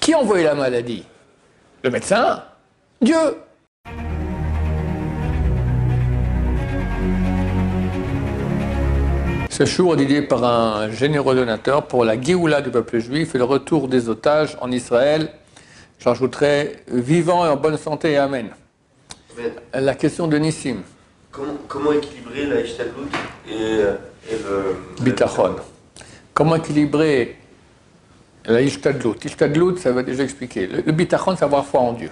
Qui a envoyé la maladie? Le médecin? Dieu. Ce jour est dédié par un généreux donateur pour la Géoula du peuple juif et le retour des otages en Israël. J'ajouterai vivants et en bonne santé, Amen. La question de Nissim. Comment équilibrer la Ishtadlout et le Bitachon. Comment équilibrer la Ishtadlout? Ishtadlout, ça va déjà expliquer. Le Bitachon, c'est avoir foi en Dieu.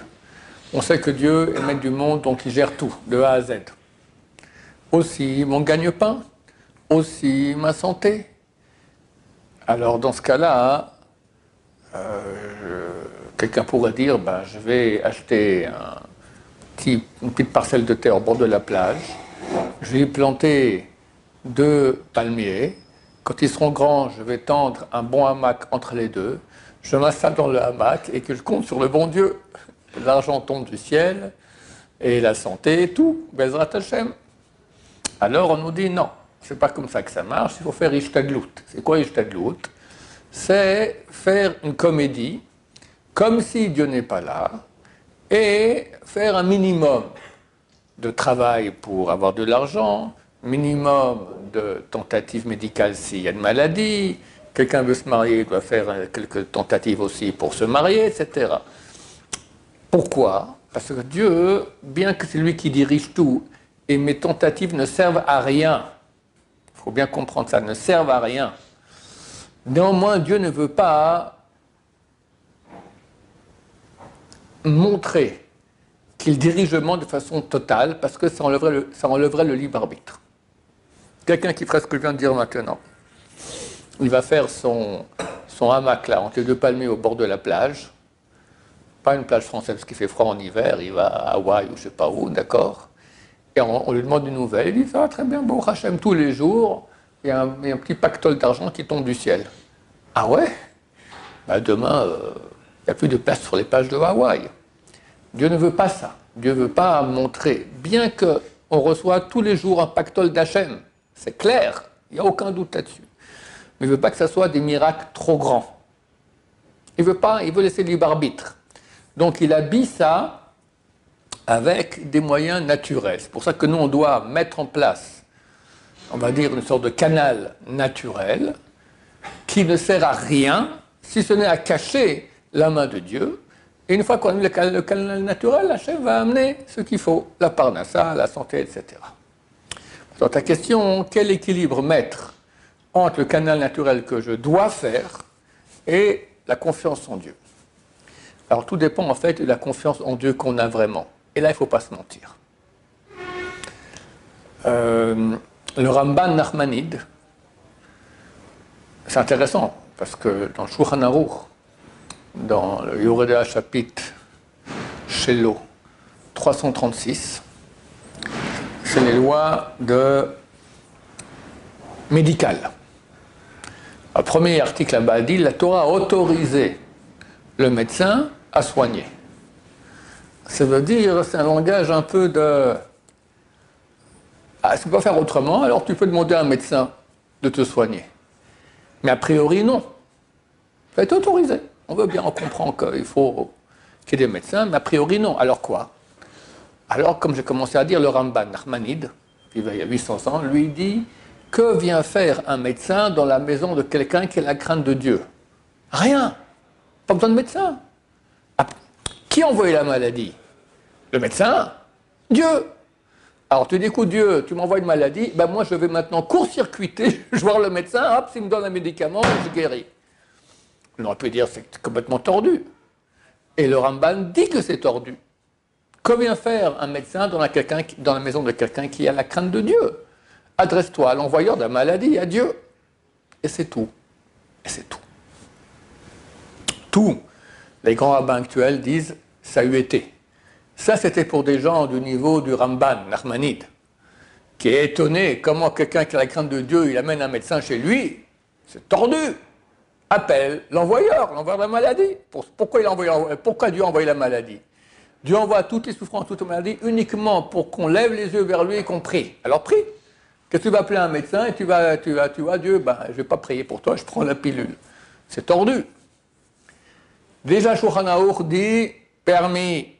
On sait que Dieu est le maître du monde, donc il gère tout, de A à Z. Aussi mon gagne-pain, aussi ma santé. Alors dans ce cas-là, quelqu'un pourrait dire, je vais acheter une petite parcelle de terre au bord de la plage, je vais y planter 2 palmiers, quand ils seront grands, je vais tendre un bon hamac entre les deux, je m'installe dans le hamac et que je compte sur le bon Dieu. L'argent tombe du ciel, et la santé, tout, Bezrat Hashem. Alors on nous dit non, c'est pas comme ça que ça marche, il faut faire Ishtadlout. C'est quoi Ishtadlout? C'est faire une comédie, comme si Dieu n'est pas là, et faire un minimum de travail pour avoir de l'argent, minimum de tentatives médicales s'il y a une maladie, quelqu'un veut se marier, il doit faire quelques tentatives aussi pour se marier, etc. Pourquoi? Parce que Dieu, bien que c'est lui qui dirige tout, et mes tentatives ne servent à rien, il faut bien comprendre ça, ne servent à rien. Néanmoins, Dieu ne veut pas montrer qu'il dirige le monde de façon totale, parce que ça enlèverait le libre arbitre. Quelqu'un qui ferait ce que je viens de dire maintenant, il va faire son hamac là, entre les 2 palmiers au bord de la plage, pas une plage française parce qu'il fait froid en hiver, il va à Hawaï ou je ne sais pas où, d'accord? Et on lui demande une nouvelle, il dit ça va très bien, bon Hachem, tous les jours, il y a un petit pactole d'argent qui tombe du ciel. Ah ouais? Demain, il n'y a plus de place sur les plages de Hawaï. Dieu ne veut pas ça. Dieu ne veut pas montrer, bien qu'on reçoit tous les jours un pactole d'Hachem, c'est clair, il n'y a aucun doute là-dessus. Mais il ne veut pas que ça soit des miracles trop grands. Il veut laisser libre arbitre. Donc il habille ça avec des moyens naturels. C'est pour ça que nous, on doit mettre en place, on va dire, une sorte de canal naturel qui ne sert à rien, si ce n'est à cacher la main de Dieu. Et une fois qu'on a mis le canal naturel, Hachem va amener ce qu'il faut, la parnassa, la santé, etc. Dans ta question, quel équilibre mettre entre le canal naturel que je dois faire et la confiance en Dieu? Alors tout dépend en fait de la confiance en Dieu qu'on a vraiment. Et là, il ne faut pas se mentir. Le Ramban Nachmanide, c'est intéressant, parce que dans le Shulchan Aruch, dans le Yoredea chapitre Shelo 336, c'est les lois médicales. Le premier article là-bas dit la Torah a autorisé le médecin à soigner. Ça veut dire, c'est un langage un peu de tu peux pas faire autrement, alors tu peux demander à un médecin de te soigner. Mais a priori, non. Ça va être autorisé. On veut bien, on comprend qu'il faut qu'il y ait des médecins, mais a priori, non. Alors quoi? Alors, comme j'ai commencé à dire, le Ramban Nachmanide, qui va il y a 800 ans, lui dit que vient faire un médecin dans la maison de quelqu'un qui a la crainte de Dieu? Rien. Pas besoin de médecin. Qui a envoyé la maladie? Le médecin? Dieu. Alors tu dis, écoute Dieu, tu m'envoies une maladie, moi je vais maintenant court-circuiter, je vais voir le médecin, hop, s'il me donne un médicament, je guéris. On aurait pu dire c'est complètement tordu. Et le Ramban dit que c'est tordu. Que vient faire un médecin dans la maison de quelqu'un qui a la crainte de Dieu? Adresse-toi à l'envoyeur de la maladie, à Dieu. Et c'est tout. Et c'est tout. Tout. Les grands rabbins actuels disent ça a eu été. Ça, c'était pour des gens du niveau du Ramban, Nachmanide, qui est étonné comment quelqu'un qui a la crainte de Dieu, il amène un médecin chez lui. C'est tordu. Appelle l'envoyeur de la maladie. Pourquoi Dieu a envoyé la maladie? Dieu envoie toutes les souffrances, toutes les maladies, uniquement pour qu'on lève les yeux vers lui et qu'on prie. Alors prie. Qu'est-ce que tu vas appeler un médecin et tu vas Dieu, je ne vais pas prier pour toi, je prends la pilule. C'est tordu. Déjà, Shulchan Aruch dit permis.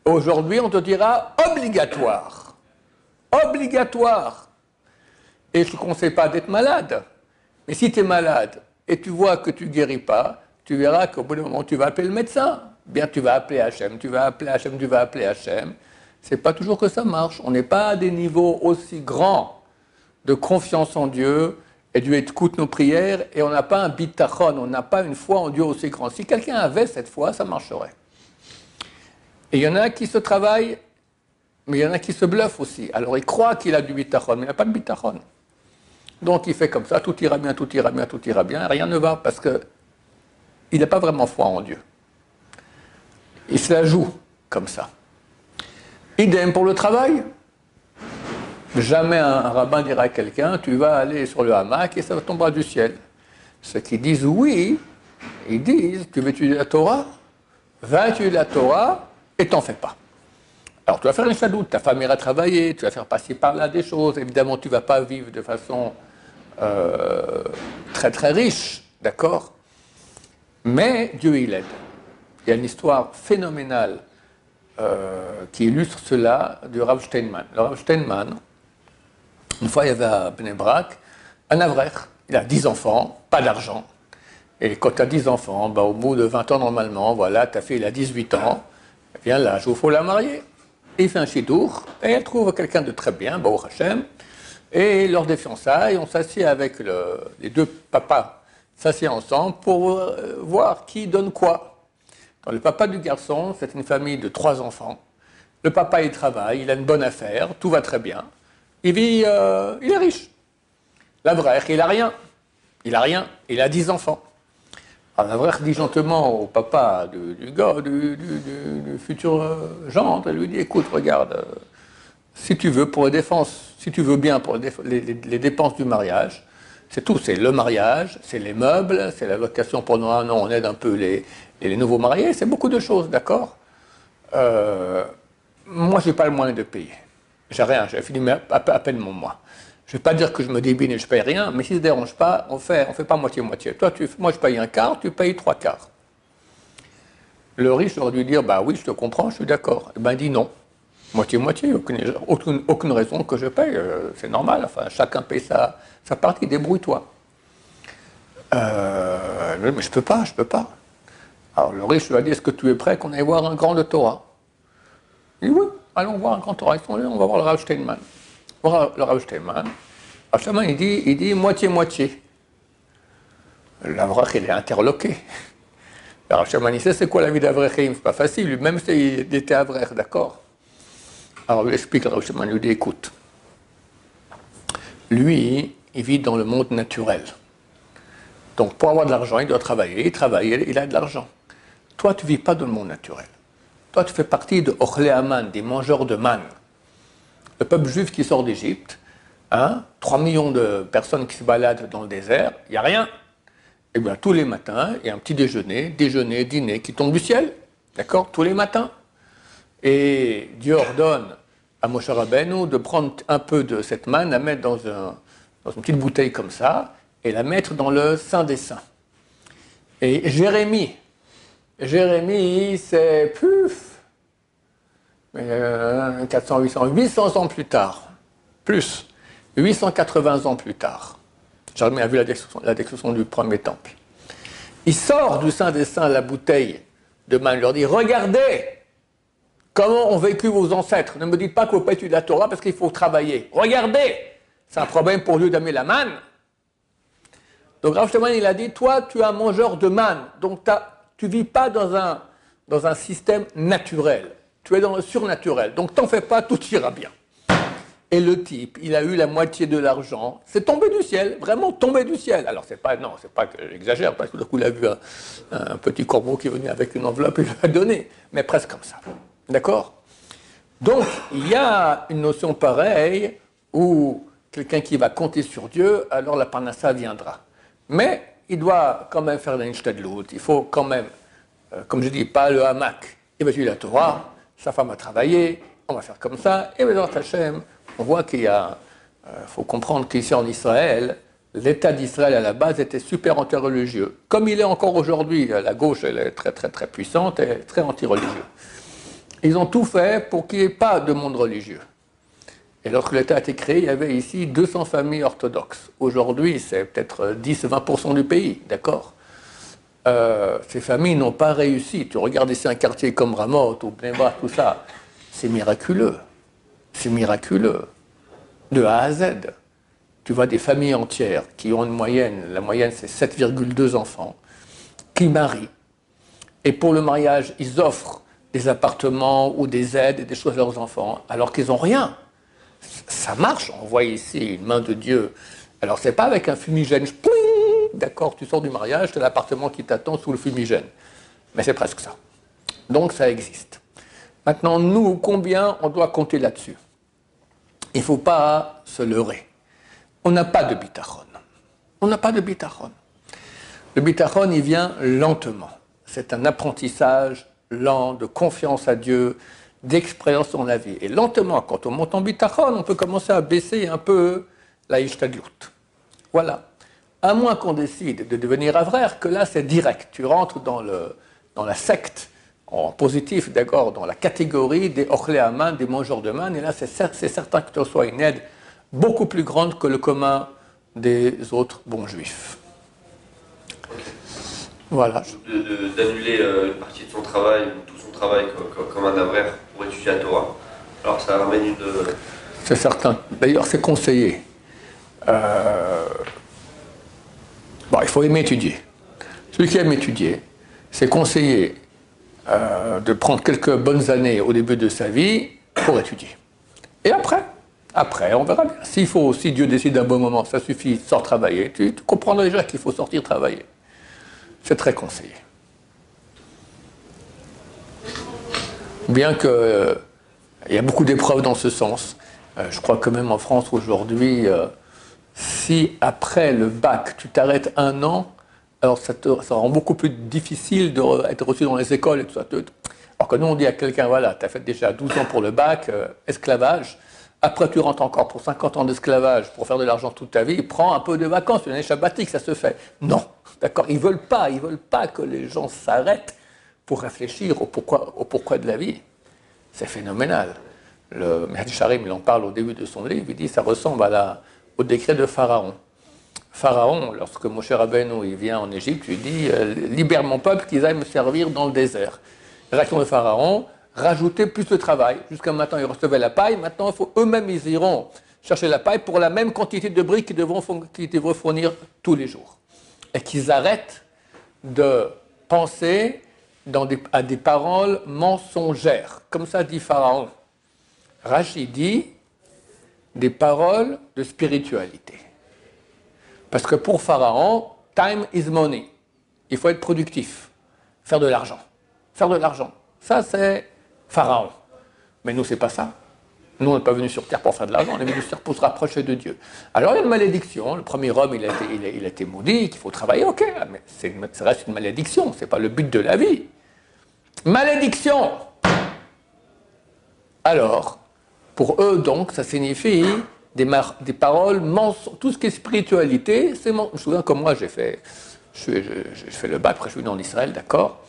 Aujourd'hui, on te dira obligatoire. Obligatoire. Et je ne te conseille pas d'être malade. Mais si tu es malade et tu vois que tu ne guéris pas, tu verras qu'au bout d'un moment, tu vas appeler le médecin. Bien, tu vas appeler Hachem, tu vas appeler Hachem, tu vas appeler Hachem. C'est pas toujours que ça marche. On n'est pas à des niveaux aussi grands de confiance en Dieu et Dieu écoute nos prières et on n'a pas un bitachon, on n'a pas une foi en Dieu aussi grande. Si quelqu'un avait cette foi, ça marcherait. Et il y en a qui se travaillent, mais il y en a qui se bluffent aussi. Alors il croit qu'il a du bitachon, mais il n'a pas de bitachon. Donc il fait comme ça, tout ira bien, tout ira bien, tout ira bien, rien ne va parce qu'il n'a pas vraiment foi en Dieu. Il se la joue comme ça. Idem pour le travail. Jamais un rabbin dira à quelqu'un, tu vas aller sur le hamac et ça tombera du ciel. Ceux qui disent oui, ils disent, tu veux étudier la Torah, va étudier la Torah et t'en fais pas. Alors tu vas faire une chadoute, ta femme ira travailler, tu vas faire passer par là des choses, évidemment tu ne vas pas vivre de façon très très riche, d'accord? Mais Dieu il aide. Il y a une histoire phénoménale qui illustre cela du Rav Steinman. Le Rav Steinman, une fois il y avait à Bnei Brak un avrech, il a 10 enfants, pas d'argent. Et quand tu as 10 enfants, au bout de 20 ans normalement, voilà, ta fille elle a 18 ans, elle vient l'âge où il faut la marier. Et il fait un chidour, et elle trouve quelqu'un de très bien, Baruch Hashem, et lors des fiançailles, on s'assied avec les deux papas, s'assied ensemble pour voir qui donne quoi. Donc, le papa du garçon, c'est une famille de 3 enfants. Le papa, il travaille, il a une bonne affaire, tout va très bien. Il vit, il est riche. L'avrech, il a rien. Il a rien, il a 10 enfants. Alors l'avrech dit gentiment au papa du gars, du futur gendre, il lui dit, écoute, regarde, si tu veux, pour les dépenses, si tu veux bien pour les dépenses du mariage, c'est tout, c'est le mariage, c'est les meubles, c'est la location pendant un an, on aide un peu les nouveaux mariés, c'est beaucoup de choses, d'accord? Moi, je n'ai pas le moyen de payer. J'ai rien, j'ai fini à peine mon mois. Je ne vais pas dire que je me débine et je ne paye rien, mais si ça ne se dérange pas, on fait pas moitié-moitié. Toi, moi, je paye un quart, tu payes 3 quarts. Le riche aurait dû dire, bah oui, je te comprends, je suis d'accord. Eh ben, il dit non. Moitié-moitié, aucune raison que je paye, c'est normal, enfin, chacun paye sa partie, débrouille-toi. Mais je peux pas. Alors le riche lui a dit, est-ce que tu es prêt qu'on aille voir un grand de Torah? Il dit, oui, allons voir un grand Torah, on va voir le Rav Steinman. Le Rav Steinman, il dit moitié-moitié. L'avrech, il est interloqué. Le Rav Steinman, il sait c'est quoi la vie d'avrechim, c'est pas facile, lui-même il était avrech, d'accord? Alors, il explique, le Rav Steinman lui dit, écoute, lui, il vit dans le monde naturel. Donc, pour avoir de l'argent, il doit travailler, il a de l'argent. Toi, tu ne vis pas dans le monde naturel. Toi, tu fais partie de Ochlei Aman, des mangeurs de manne. Le peuple juif qui sort d'Égypte, 3 millions de personnes qui se baladent dans le désert, il n'y a rien. Et bien, tous les matins, il y a un petit déjeuner, dîner qui tombe du ciel. D'accord? Tous les matins. Et Dieu ordonne à Moshe Rabbeinu de prendre un peu de cette manne, la mettre dans une petite bouteille comme ça, et la mettre dans le Saint des Saints. Et Jérémie, c'est 400, 800 ans plus tard, plus 880 ans plus tard. Jérémie a vu la destruction du premier temple. Il sort du Saint des Saints la bouteille de manne, il leur dit, regardez comment ont vécu vos ancêtres. Ne me dites pas qu'il ne faut pas étudier la Torah parce qu'il faut travailler. Regardez, c'est un problème pour Dieu d'aimer la manne. Donc Rav Steinman, il a dit, toi, tu es un mangeur de manne, donc tu ne vis pas dans un système naturel. Tu es dans le surnaturel, donc t'en fais pas, tout ira bien. Et le type, il a eu la moitié de l'argent, c'est tombé du ciel, vraiment tombé du ciel. Alors c'est pas que j'exagère, parce que tout d'un coup il a vu un petit corbeau qui venait avec une enveloppe et il lui a donné, mais presque comme ça. D'accord? Donc il y a une notion pareille où quelqu'un qui va compter sur Dieu, alors la parnassa viendra. Mais il doit quand même faire l'inshtadlout, il faut quand même, comme je dis, pas le hamac, il va étudier la Torah, sa femme a travaillé, on va faire comme ça, et dans Hachem, on voit qu'il faut comprendre qu'ici en Israël, l'État d'Israël à la base était super anti-religieux. Comme il est encore aujourd'hui, la gauche elle est très très très puissante et très anti-religieux. Ils ont tout fait pour qu'il n'y ait pas de monde religieux. Et lorsque l'État a été créé, il y avait ici 200 familles orthodoxes. Aujourd'hui, c'est peut-être 10-20% du pays, d'accord. Ces familles n'ont pas réussi. Tu regardes ici un quartier comme Ramoth ou Bnei Brak, tout ça, c'est miraculeux. C'est miraculeux. De A à Z. Tu vois des familles entières qui ont une moyenne, la moyenne c'est 7,2 enfants, qui marient. Et pour le mariage, ils offrent des appartements ou des aides et des choses à leurs enfants, alors qu'ils n'ont rien. Ça marche, on voit ici une main de Dieu. Alors c'est pas avec un fumigène, d'accord, tu sors du mariage, tu as l'appartement qui t'attend sous le fumigène. Mais c'est presque ça. Donc ça existe. Maintenant, nous, combien on doit compter là-dessus? Il ne faut pas se leurrer. On n'a pas de bitachon. On n'a pas de bitachon. Le bitachon, il vient lentement. C'est un apprentissage lent de confiance à Dieu, d'expérience dans la vie. Et lentement, quand on monte en bitachon, on peut commencer à baisser un peu la ishtadlut. Voilà. À moins qu'on décide de devenir avraire, que là c'est direct. Tu rentres dans la secte, en positif d'accord, dans la catégorie des ochlé aman, des mangeurs de manne, et là c'est certain que tu reçois une aide beaucoup plus grande que le commun des autres bons juifs. Voilà. D'annuler une partie de son travail, ou tout son travail comme un avraire pour étudier la Torah. Alors ça ramène une... C'est certain. D'ailleurs c'est conseillé. Bon, il faut aimer étudier. Celui qui aime étudier, c'est conseillé de prendre quelques bonnes années au début de sa vie pour étudier. Et après, on verra bien. S'il faut, si Dieu décide d'un bon moment, ça suffit, sors travailler. Tu comprendras déjà qu'il faut sortir travailler. C'est très conseillé. Bien que il y a beaucoup d'épreuves dans ce sens. Je crois que même en France aujourd'hui, si après le bac, tu t'arrêtes un an, alors ça rend beaucoup plus difficile d'être reçu dans les écoles et tout ça. Alors que nous, on dit à quelqu'un, voilà, tu as fait déjà 12 ans pour le bac, esclavage, après tu rentres encore pour 50 ans d'esclavage pour faire de l'argent toute ta vie, prends un peu de vacances, une année sabbatique, ça se fait. Non, d'accord, ils veulent pas que les gens s'arrêtent pour réfléchir au pourquoi de la vie. C'est phénoménal. Le Mehdi Sharim, il en parle au début de son livre, il dit ça ressemble au décret de Pharaon. Pharaon, lorsque Moshe Rabbeinu il vient en Égypte, lui dit libère mon peuple qu'ils aillent me servir dans le désert. Réaction de Pharaon, rajouter plus de travail. Jusqu'à maintenant, ils recevaient la paille, maintenant, eux-mêmes, ils iront chercher la paille pour la même quantité de briques qu'ils devront fournir tous les jours. Et qu'ils arrêtent de penser à des paroles mensongères. Comme ça dit Pharaon. Rachid dit des paroles de spiritualité. Parce que pour Pharaon, time is money. Il faut être productif, faire de l'argent. Faire de l'argent. Ça, c'est Pharaon. Mais nous, c'est pas ça. Nous, on n'est pas venus sur Terre pour faire de l'argent, on est venus sur Terre pour se rapprocher de Dieu. Alors, il y a une malédiction. Le premier homme, il a été maudit, qu'il faut travailler, ok, mais ça reste une malédiction, ce n'est pas le but de la vie. Malédiction! Alors, pour eux, donc, ça signifie des paroles mensonges. Tout ce qui est spiritualité, c'est Je me souviens comme moi, j'ai fait le bac, après je suis venu en Israël, d'accord.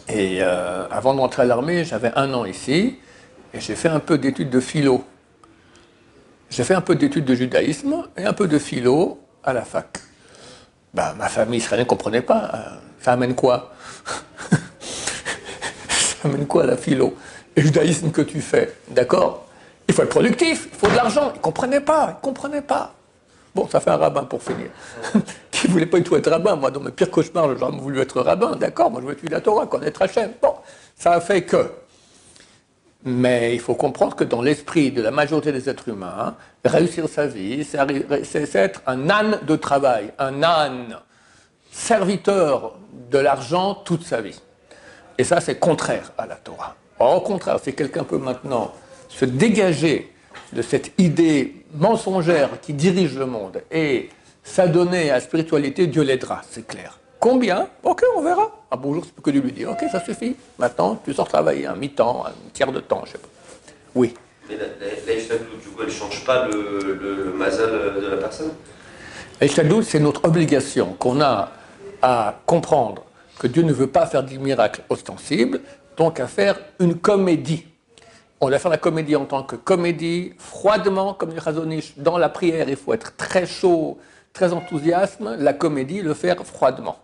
Et avant de rentrer à l'armée, j'avais 1 an ici, et j'ai fait un peu d'études de philo. J'ai fait un peu d'études de judaïsme et un peu de philo à la fac. Ben, ma famille israélienne ne comprenait pas. Ça amène quoi? Ça amène quoi la philo? Le judaïsme que tu fais, d'accord? Il faut être productif, il faut de l'argent. Ils ne comprenaient pas. Bon, ça fait un rabbin pour finir. Qui ne voulait pas du tout être rabbin. Moi, dans mes pires cauchemars, j'ai jamais voulu être rabbin, d'accord? Moi, je veux étudier la Torah, connaître Hachem. Bon, ça a fait que. Mais il faut comprendre que dans l'esprit de la majorité des êtres humains, réussir sa vie, c'est être un âne de travail, un âne serviteur de l'argent toute sa vie. Et ça, c'est contraire à la Torah. Au contraire, si quelqu'un peut maintenant se dégager de cette idée mensongère qui dirige le monde et s'adonner à la spiritualité, Dieu l'aidera, c'est clair. Combien? Ok, on verra. Un beau jour, c'est que Dieu lui dit, ok, ça suffit. Maintenant, tu sors travailler un mi-temps, un tiers de temps, je sais pas. Oui. Mais la du coup, elle ne change pas le mazal de la personne? Et Shadou, c'est notre obligation qu'on a à comprendre que Dieu ne veut pas faire des miracles ostensibles, donc à faire une comédie. On va faire la comédie en tant que comédie, froidement, comme dit Chazonish. Dans la prière, il faut être très chaud, très enthousiaste. La comédie, le faire froidement.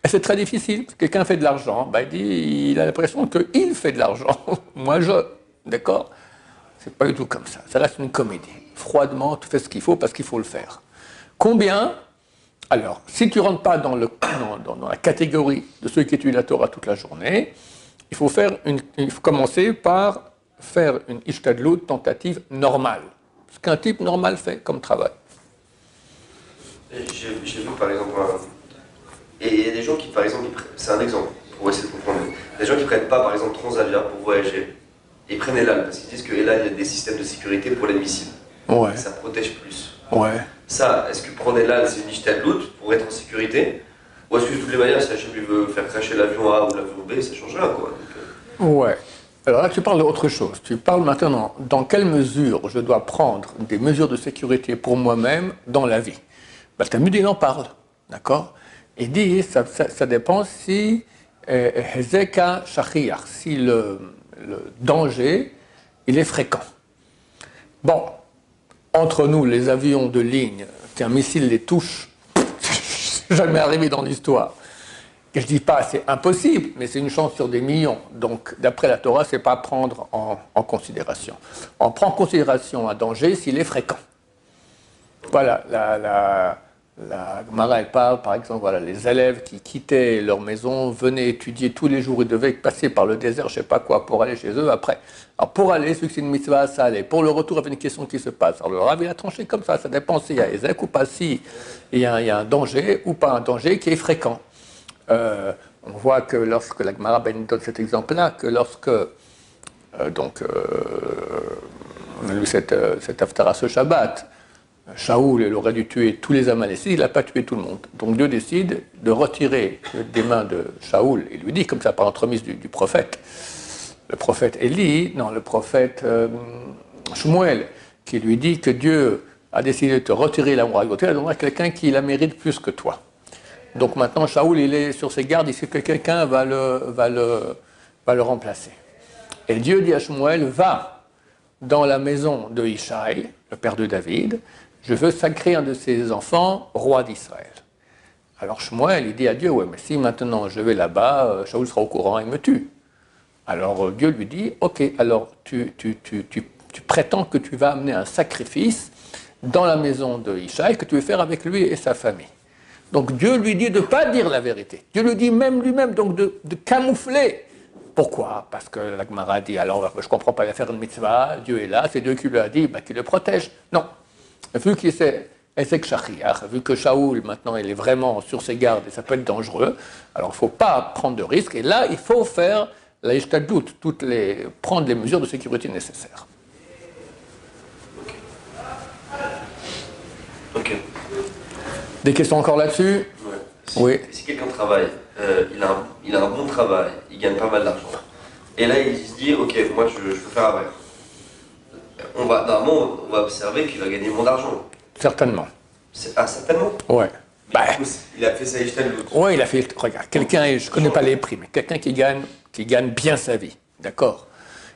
Et c'est très difficile. Quelqu'un fait de l'argent, il a l'impression qu'il fait de l'argent. Moi, d'accord? C'est pas du tout comme ça. Ça reste une comédie. Froidement, tu fais ce qu'il faut parce qu'il faut le faire. Combien? Alors, si tu ne rentres pas dans la catégorie de ceux qui étudient la Torah toute la journée, il faut commencer par faire une ishtadlut, tentative normale. Ce qu'un type normal fait comme travail. J'ai vu par exemple, et il y a des gens qui, par exemple, c'est un exemple pour essayer de comprendre. Des gens qui ne prennent pas, par exemple, Transavia pour voyager, et ils prennent Elal, parce qu'ils disent que Elal, il y a des systèmes de sécurité pour les missiles. Ouais. Ça protège plus. Ouais. Ça, est-ce que prendre Elal, c'est une ishtadlut pour être en sécurité? Ou est-ce que de toutes les manières, si Hachem lui veut faire cracher l'avion A ou l'avion B, ça change rien, quoi. Ouais. Alors là, tu parles d'autre chose. Tu parles maintenant dans quelle mesure je dois prendre des mesures de sécurité pour moi-même dans la vie. Le Talmud, il en parle, d'accord? Il dit, ça dépend si Hezeka Shachiyach, si le danger, il est fréquent. Bon, entre nous, les avions de ligne, qu'un missile les touche, jamais arrivé dans l'histoire. Je ne dis pas c'est impossible, mais c'est une chance sur des millions. Donc, d'après la Torah, ce n'est pas à prendre en considération. On prend en considération un danger s'il est fréquent. Voilà, la Gemara, elle parle, par exemple, voilà, les élèves qui quittaient leur maison, venaient étudier tous les jours, ils devaient passer par le désert, je ne sais pas quoi, pour aller chez eux après. Alors, pour aller, celui que c'est une mitzvah, ça allait. Pour le retour, il y avait une question qui se passe. Alors, le Rav, il a tranché comme ça dépend s'il y a Ezek ou pas, s'il y a un danger ou pas un danger qui est fréquent. On voit que lorsque la Gemara donne cet exemple-là, que lorsque on a lu cette Haftara ce Shabbat, Shaoul, il aurait dû tuer tous les Amalécites, il n'a pas tué tout le monde. Donc Dieu décide de retirer des mains de Shaoul, il lui dit comme ça par l'entremise du prophète, le prophète Élie, non, le prophète Shmuel, qui lui dit que Dieu a décidé de te retirer la royauté, elle donnera quelqu'un qui la mérite plus que toi. Donc maintenant, Shaoul, il est sur ses gardes, il sait que quelqu'un va le remplacer. Et Dieu dit à Shmuel, va dans la maison de Ishaï, le père de David, je veux sacrer un de ses enfants roi d'Israël. Alors Shmuel, il dit à Dieu, ouais, mais si maintenant je vais là-bas, Shaoul sera au courant, il me tue. Alors Dieu lui dit, ok, alors tu prétends que tu vas amener un sacrifice dans la maison de Ishaï que tu veux faire avec lui et sa famille. Donc Dieu lui dit de ne pas dire la vérité. Dieu lui dit même lui-même donc de camoufler. Pourquoi? Parce que la Gemara dit, alors je ne comprends pas, il va faire une mitzvah, Dieu est là, c'est Dieu qui lui a dit, qu'il le protège. Non. Vu qu'il s'est Ezek Shachiach, vu que Shaoul maintenant il est vraiment sur ses gardes et ça peut être dangereux, alors il ne faut pas prendre de risques. Et là, il faut faire la ishtadlut, prendre les mesures de sécurité nécessaires. Ok. Des questions encore là-dessus? Oui. Si quelqu'un travaille, il a un bon travail, il gagne pas mal d'argent, et là il se dit, ok, moi je peux faire Avrer. Normalement, on va observer qu'il va gagner moins d'argent. Certainement. Certainement? Ouais. Il a fait sa ishtadlut. Oui, il a fait, regarde, quelqu'un, je ne connais pas les prix, mais quelqu'un qui gagne bien sa vie, d'accord?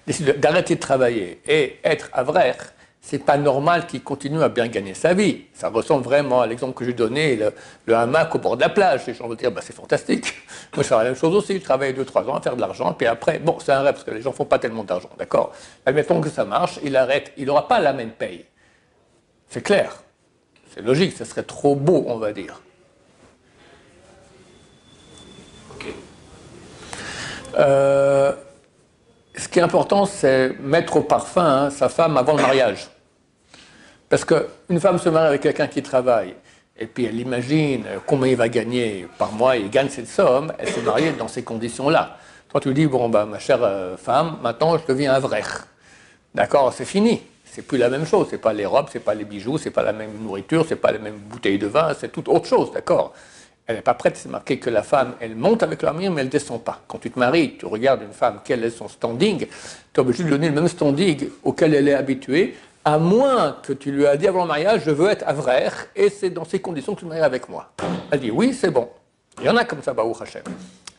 Décide d'arrêter de travailler et être Avrer. C'est pas normal qu'il continue à bien gagner sa vie. Ça ressemble vraiment à l'exemple que j'ai donné, le hamac au bord de la plage. Les gens vont dire, c'est fantastique. Moi, je fais la même chose aussi. Je travaille 2-3 ans à faire de l'argent, puis après, bon, c'est un rêve, parce que les gens font pas tellement d'argent, d'accord? Admettons que ça marche, il arrête, il n'aura pas la même paye. C'est clair. C'est logique, ça serait trop beau, on va dire. Ok. Ce qui est important, c'est mettre au parfum sa femme avant le mariage. Parce qu'une femme se marie avec quelqu'un qui travaille, et puis elle imagine combien il va gagner par mois, il gagne cette somme, elle s'est mariée dans ces conditions-là. Toi, tu dis, bon, ma chère femme, maintenant, je deviens un vrai. D'accord, c'est fini. C'est plus la même chose. C'est pas les robes, c'est pas les bijoux, c'est pas la même nourriture, c'est pas les mêmes bouteilles de vin, c'est toute autre chose, d'accord? Elle n'est pas prête, c'est marqué que la femme, elle monte avec la mire, mais elle ne descend pas. Quand tu te maries, tu regardes une femme, quel est son standing, tu es obligé de lui donner le même standing auquel elle est habituée, À moins que tu lui aies dit avant le mariage, je veux être avrer, et c'est dans ces conditions que tu te maries avec moi. Elle dit, oui, c'est bon. Il y en a comme ça, Baruch Hashem.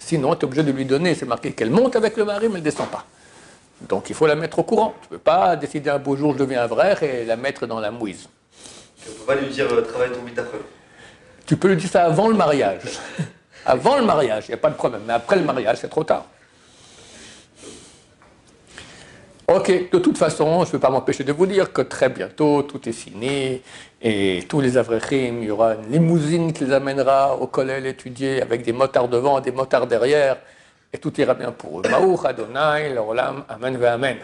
Sinon, tu es obligé de lui donner, c'est marqué qu'elle monte avec le mari, mais elle ne descend pas. Donc, il faut la mettre au courant. Tu ne peux pas décider un beau jour, je deviens avrer, et la mettre dans la mouise. Tu ne peux pas lui dire, travaille ton bitachon. Tu peux lui dire ça avant le mariage. Avant le mariage, il n'y a pas de problème. Mais après le mariage, c'est trop tard. Ok, de toute façon, je ne peux pas m'empêcher de vous dire que très bientôt, tout est fini. Et tous les avrechim, il y aura une limousine qui les amènera au collège étudier avec des motards devant et des motards derrière. Et tout ira bien pour eux. Baruch Adonai, l'olam, amen ve amen.